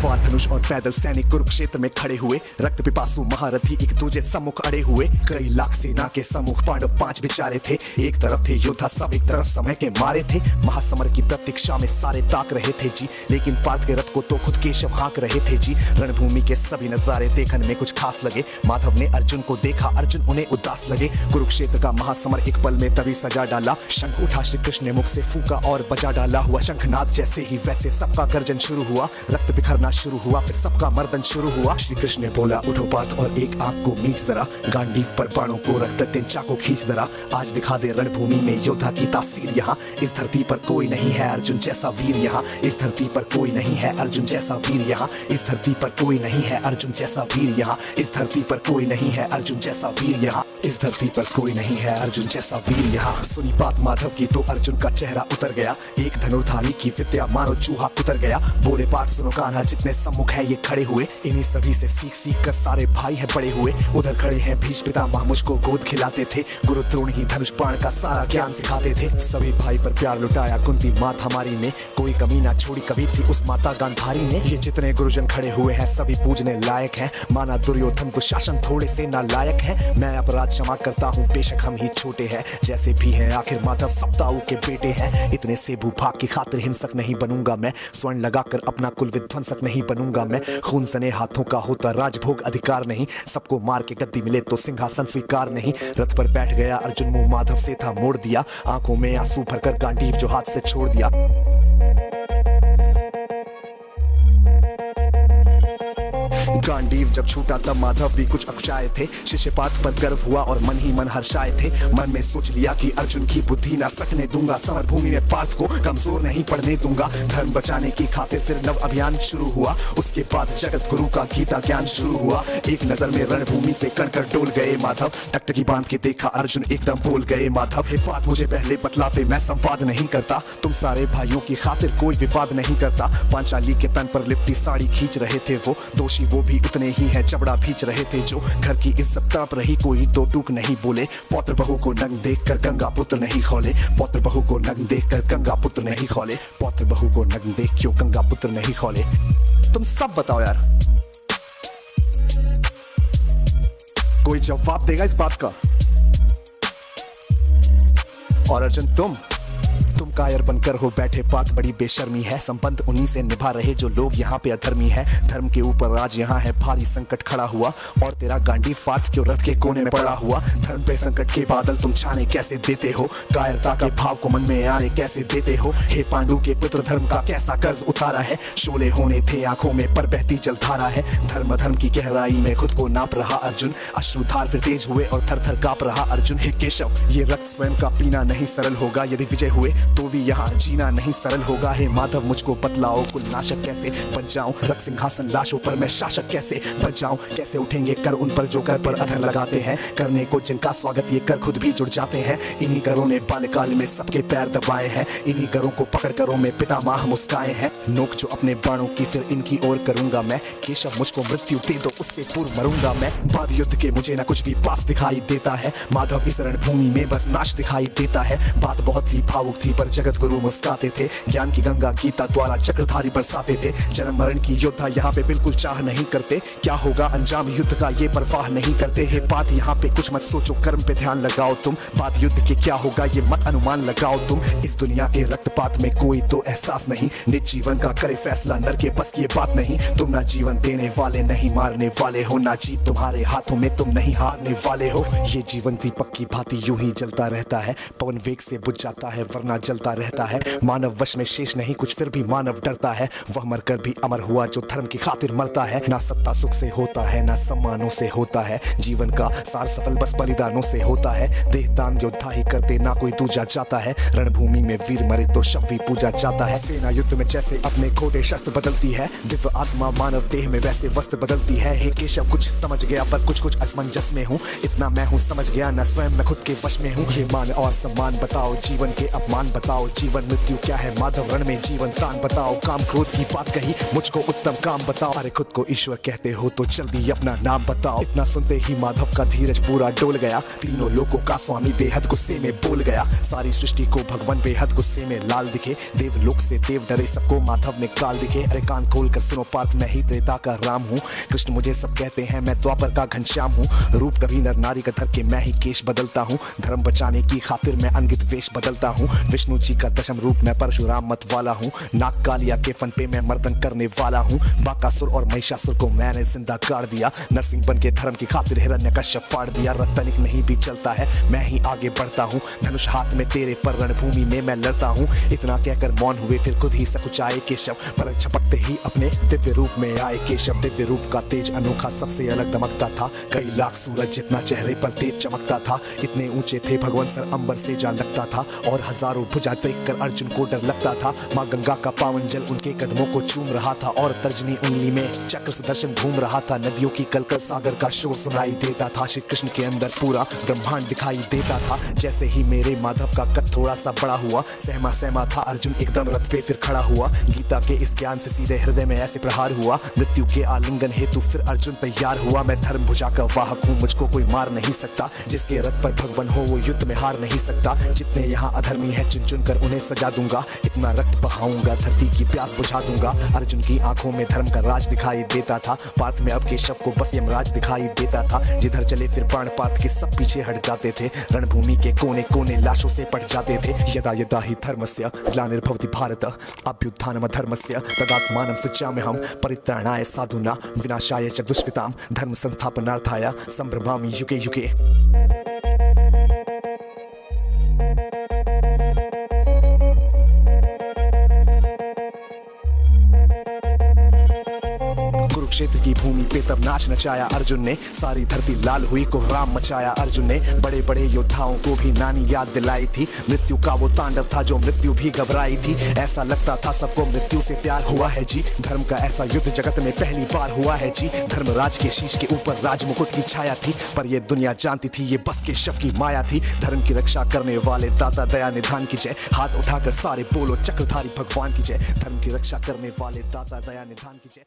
तलवार धनुष और पैदल सैनिक कुरुक्षेत्र में खड़े हुए। रक्त पिपासु महारथी एक दूजे सम्मुख अड़े हुए। कई लाख सेना के सम्मुख पांडव 5 बिचारे थे। एक तरफ थे योद्धा सब, एक तरफ समय के मारे थे। महासमर की प्रतीक्षा में सारे ताक रहे थे जी, लेकिन पार्थ के रथ को तो खुद केशव हाँक रहे थे जी। रणभूमि के सभी नजारे देखने में कुछ खास लगे। माधव ने अर्जुन को देखा, अर्जुन उन्हें उदास लगे। कुरुक्षेत्र का महासमर एक पल में तभी सजा डाला। शंख उठा श्री कृष्ण ने मुख से फूका और बजा डाला। हुआ शंखनाद जैसे ही वैसे सबका गर्जन शुरू हुआ। रक्त बिखरना शुरू हुआ, फिर सबका मर्दन शुरू हुआ। श्री कृष्ण ने बोला उठो पार्थ और एक आंख को मीच जरा। गांडीव पर बाणों को रख दे, तीन चाकों खींच जरा। आज दिखा दे रणभूमि में योद्धा की तासीर यहाँ। इस धरती पर कोई नहीं है अर्जुन जैसा वीर यहाँ। इस धरती पर कोई नहीं है अर्जुन जैसा वीर यहाँ। इस धरती पर कोई नहीं है अर्जुन जैसा वीर यहाँ। इस धरती पर कोई नहीं है अर्जुन जैसा वीर यहाँ। इस धरती पर कोई नहीं है अर्जुन जैसा वीर यहाँ। सुनी बात माधव की तो अर्जुन का चेहरा उतर गया। एक धनुर्धारी की विद्या मानो चूहा कुतर गया। बोले पार्थ सुनो कान्हा, जितने सम्मुख है ये खड़े हुए। इन्हीं सभी से सीख सीख कर सारे भाई हैं बड़े हुए। उधर खड़े हैं भीष्म पितामह, मुझको गोद खिलाते थे। गुरु द्रोण ही धनुष बाण का सारा ज्ञान सिखाते थे। सभी भाई पर प्यार लुटाया कुंती मात हमारी ने। कोई कमी ना छोड़ी कभी थी उस माता गांधारी ने। ये जितने गुरुजन खड़े हुए हैं सभी पूजने लायक हैं। माना दुर्योधन दुशासन थोड़े से नालायक हैं। मैं अपराध क्षमा करता हूँ बेशक हम ही छोटे हैं। जैसे भी हैं आखिर माधव सप्ताऊ के बेटे हैं। इतने से भूभाग की खातिर हिंसक नहीं बनूंगा मैं। स्वर्ण लगाकर अपना कुल विध्वंसक नहीं बनूंगा मैं। खून सने हाथों का होता राजभोग अधिकार नहीं। सबको मार के गद्दी मिले तो सिंहासन स्वीकार नहीं। रथ पर बैठ गया अर्जुन, मुंह माधव से था मोड़ दिया। आंखों में आंसू भरकर गांडीव जो हाथ से छोड़ दिया। गांडीव जब छूटा तब माधव भी कुछ अकुचाए थे। शिष्य पार्थ पर गर्व हुआ और मन ही मन हर्षाए थे। मन में सोच लिया कि अर्जुन की बुद्धि ना सकने दूंगा। समर भूमि में पार्थ को कमजोर नहीं पड़ने दूंगा। धर्म बचाने की खातिर फिर नव अभियान शुरू हुआ। उसके बाद जगत गुरु का गीता ज्ञान शुरू हुआ। एक नजर में रणभूमि से कणकण डोल गए माधव। टकटकी बांध के देखा अर्जुन एकदम बोल गए माधव। हे पार्थ मुझे पहले बतलाते, मैं संवाद नहीं करता। तुम सारे भाइयों की खातिर कोई विवाद नहीं करता। पांचाली के तन पर लिपटी साड़ी खींच रहे थे वो। दोषी वो भी उतने ही है, चबड़ा भींच रहे थे जो। घर की इज्जत तड़प रही, कोई दो टूक नहीं बोले। पौत्र बहू को नंग देखकर गंगा पुत्र नहीं खोले। पौत्र बहू को नंग देखकर गंगा पुत्र नहीं खोले। पौत्र बहू को नंग देख क्यों गंगा पुत्र नहीं खोले। तुम सब बताओ यार, कोई जवाब देगा इस बात का? और अर्जुन तुम कायर बनकर हो बैठे पार्थ, बड़ी बेशर्मी है। संबंध उन्हीं से निभा रहे जो लोग यहाँ पे अधर्मी है। धर्म के ऊपर आज यहाँ है भारी संकट खड़ा हुआ। और तेरा गांडीव पार्थ क्यों रथ के कोने में पड़ा हुआ। धर्म पे संकट के बादल तुम छाने कैसे देते हो। कायरता के भाव को मन में आने कैसे देते हो। हे पांडु के पुत्र, धर्म का कैसा कर्ज उतारा है। शोले होने थे आंखों में पर बहती जलधारा है। धर्म धर्म की गहराई में खुद को नाप रहा अर्जुन। अश्रुधार फिर तेज हुए और थर थर कांप रहा अर्जुन। हे केशव, ये रक्त स्वयं का पीना नहीं सरल होगा। यदि विजय हुए तो भी यहाँ जीना नहीं सरल होगा। हे माधव मुझको बतलाओ, कुल नाशक कैसे बन जाऊं। रक्त सिंहासन लाशों पर मैं शासक कैसे बन जाऊं। कैसे उठेंगे कर उन पर जो कर पर अधर लगाते हैं। करने को जिनका स्वागत ये कर खुद भी जुड़ जाते हैं। इन्हीं करों ने बाल्यकाल में सबके पैर दबाए हैं। इन्हीं करों को पकड़ करों में पितामह मुस्काए हैं। नोक जो अपने बाणों की फिर इनकी ओर करूंगा मैं। केशव मुझको मृत्यु दे दो, उससे पूर्व मरूंगा मैं। बाद युद्ध के मुझे न कुछ भी पास दिखाई देता है। माधव इस रणभूमि में बस नाश दिखाई देता है। बात बहुत ही भावुक थी पर जगत गुरु मुस्काते थे। ज्ञान की गंगा गीता द्वारा चक्रधारी बरसाते थे। जन्म मरण की योद्धा यहाँ पे बिल्कुल चाह नहीं करते। क्या होगा अंजाम युद्ध का ये परवाह नहीं करते। हे बात यहाँ पे कुछ मत सोचो, कर्म पे ध्यान लगाओ तुम। बात युद्ध के क्या होगा ये मत अनुमान लगाओ तुम। इस दुनिया के रक्तपात में कोई तो एहसास नहीं। निज जीवन का करे फैसला नर के बस ये बात नहीं। तुम ना जीवन देने वाले नहीं मारने वाले हो। ना जीत तुम्हारे हाथों में, तुम नहीं हारने वाले हो। ये जीवन दीपक की भांति यूं ही जलता रहता है। पवन वेग से बुझ जाता है वरना जलता रहता है। मानव वश में शेष नहीं कुछ, फिर भी मानव डरता है। वह मरकर भी अमर हुआ जो धर्म की खातिर मरता है। ना सत्ता सुख से होता है, ना सम्मानों से होता है। जीवन का सार सफल बस बलिदानों से होता है। देहदान योद्धा ही करते, ना कोई दूजा जाता है। रणभूमि में वीर मरे तो शव भी पूजा जाता है। सेना युद्ध में जैसे अपने खोटे शस्त्र बदलती है, दिव्य आत्मा मानव देह में वैसे वस्त्र बदलती है। हे केशव कुछ समझ गया पर कुछ कुछ असमंजस में हूँ। इतना मैं हूँ समझ गया, न स्वयं मैं खुद के वश में हूँ। ये मान और सम्मान बताओ, जीवन के अपमान बताओ। बताओ जीवन मृत्यु क्या है, माधव रण में जीवन तान बताओ, काम क्रोध की बात कही मुझको उत्तम काम बताओ, अरे खुद को ईश्वर कहते हो तो जल्दी अपना नाम बताओ। इतना सुनते ही माधव का धीरज पूरा डोल गया, तीनों लोगों का स्वामी बेहद गुस्से में बोल गया, सारी सृष्टि को भगवान बेहद गुस्से में लाल दिखे, देवलोक से देव डरे सबको माधव ने काल दिखे, अरे कान खोल कर सुनो पार्थ मैं ही त्रेता का राम हूँ, कृष्ण मुझे सब कहते हैं मैं द्वापर का घनश्याम हूँ, रूप कभी नर नारी का धर के मैं ही केश बदलता हूँ, धर्म बचाने की खातिर मैं अनगित वेश बदलता हूँ, विष्णु जी का दशम रूप मैं परशुराम मत वाला हूँ, नाग कालिया के फन पे मैं मर्दन करने वाला हूँ, बाकासुर और महिषासुर को मैंने जिंदा गाड़ दिया, नरसिंह बन के धर्म की खातिर हिरण्यकश्यप फाड़ दिया, रतनिक नहीं भी चलता है मैं ही आगे बढ़ता हूँ, धनुष हाथ में तेरे पर रणभूमि में मैं लड़ता हूँ, इतना कहकर मौन हुए फिर खुद ही सकुचाए केशव, पलक झपकते ही अपने दिव्य रूप में आए केशव, दिव्य रूप का तेज अनोखा सबसे अलग दमकता था, कई लाख सूरज जितना चेहरे पर तेज चमकता था, इतने ऊंचे थे भगवान सर अंबर से जा लगता था, और हजारों भुजा देखकर अर्जुन को डर लगता था, माँ गंगा का पावन जल उनके कदमों को चूम रहा था, और तर्जनी उंगली में चक्र सुदर्शन घूम रहा था, नदियों की कलकल सागर का शोर सुनाई देता था, श्री कृष्ण के अंदर पूरा ब्रह्मांड दिखाई देता था, जैसे ही मेरे माधव का कद थोड़ा सा बड़ा हुआ, सहमा सहमा था अर्जुन एकदम रथ पे फिर खड़ा हुआ, गीता के इस ज्ञान से सीधे हृदय में ऐसे प्रहार हुआ, मृत्यु के आलिंगन हेतु फिर अर्जुन तैयार हुआ, मैं धर्म भुजा का वाहक हूँ मुझको कोई मार नहीं सकता, जिसके रथ पर भगवान हो वो युद्ध में हार नहीं सकता, जितने यहाँ अधर्मी है चुन चुन कर उन्हें सजा दूंगा, इतना रक्त बहाऊंगा धरती की प्यास बुझा दूंगा, अर्जुन की आंखों में धर्म का राज दिखाई देता था, पार्थ में अब केशव को बस यमराज दिखाई देता था, जिधर चले फिर बाण पार्थ के सब पीछे हट जाते थे, रणभूमि के कोने कोने लाशों से पट जाते थे, यदा यदा ही धर्मस्य ग्लानिर्भवति भारत अभ्युत्थानम धर्मस्य तदात्मानं सृजाम्यहं परित्राणाय साधूनां विनाशाय च दुष्कृतां धर्म संस्थापनार्थाय संभ्रमामि युगे युगे। कुरुक्षेत्र की भूमि पे तब नाच नचाया अर्जुन ने, सारी धरती लाल हुई कोहराम मचाया अर्जुन ने, बड़े बड़े योद्धाओं को भी नानी याद दिलाई थी, मृत्यु का वो तांडव था जो मृत्यु भी घबराई थी, ऐसा लगता था सबको मृत्यु से प्यार हुआ है जी, धर्म का ऐसा युद्ध जगत में पहली बार हुआ है जी, धर्मराज के शीश के ऊपर राजमुकुट की छाया थी, पर ये दुनिया जानती थी ये बस के शव की माया थी, धर्म की रक्षा करने वाले दाता दया निधान की जय, हाथ उठाकर सारे बोलो चक्रधारी भगवान की जय, धर्म की रक्षा करने वाले दाता दया निधान की जय।